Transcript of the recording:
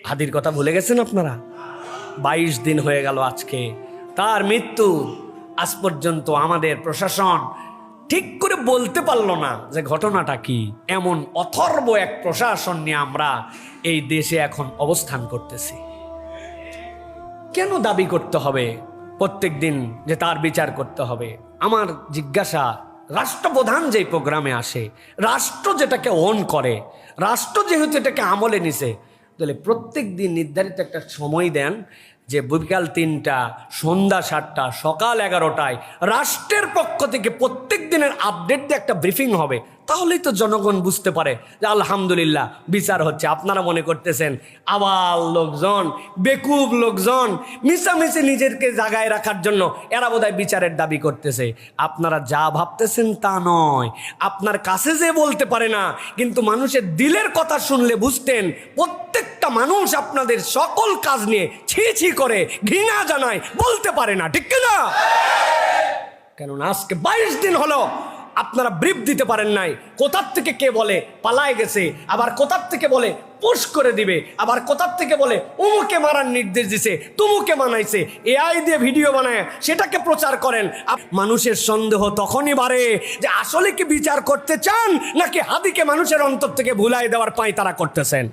হাদির কথা ভুলে গেছেন আপনারা? 22 দিন হয়ে গেল আজকে তার মৃত্যু। আজ পর্যন্ত আমাদের প্রশাসন ঠিক করে বলতে পারলো না যে ঘটনাটা কি। এমন অথর্ব এক প্রশাসন নিয়ে আমরা এই দেশে এখন অবস্থান করতেছি। কেন দাবি করতে হবে প্রত্যেক দিন যে তার বিচার করতে হবে? আমার জিজ্ঞাসা, রাষ্ট্রপ্রধান যেই প্রোগ্রামে আসে, রাষ্ট্র যেটাকে ওন করে, রাষ্ট্র যেহেতু এটাকে আমলে নিছে, তাহলে প্রত্যেক দিন নির্ধারিত একটা সময় দেন যে বিকাল 3টা, সন্ধ্যা 7টা, সকাল 11টায় রাষ্ট্রের পক্ষ থেকে প্রত্যেক দিনের আপডেট দিয়ে একটা ব্রিফিং হবে। তাহলেই তো জনগণ বুঝতে পারে যে আলহামদুলিল্লাহ বিচার হচ্ছে। আপনারা মনে করতেছেন আবাল লোকজন, বেকুব লোকজন মিশামিশি নিজেকে জাগায় রাখার জন্য এরা বোধহয় বিচারের দাবি করতেছে। আপনারা যা ভাবতেছেন তা নয়। আপনার কাছে যে বলতে পারে না, কিন্তু মানুষের দিলের কথা শুনলে বুঝতেন প্রত্যেকটা মানুষ আপনাদের সকল কাজ নিয়ে ছি ছি করে, ঘৃণা জানায়, বলতে পারে না, ঠিক না? কেননা আজকে 22 দিন হলো আপনারা ব্রিফ দিতে পারেন নাই। কোথার থেকে কে বলে পালায় গেছে, আবার কোথার থেকে বলে পুশ করে দিবে, আবার কোথার থেকে বলে উমুকে মারার নির্দেশ দিছে, তুমুকে মানাইছে, এআই দিয়ে ভিডিও বানায় সেটাকে প্রচার করেন। মানুষের সন্দেহ তখনই বাড়ে যে আসলে কি বিচার করতে চান নাকি হাদিকে মানুষের অন্তর থেকে ভুলাই দেওয়ার পায় তারা করতেছেন।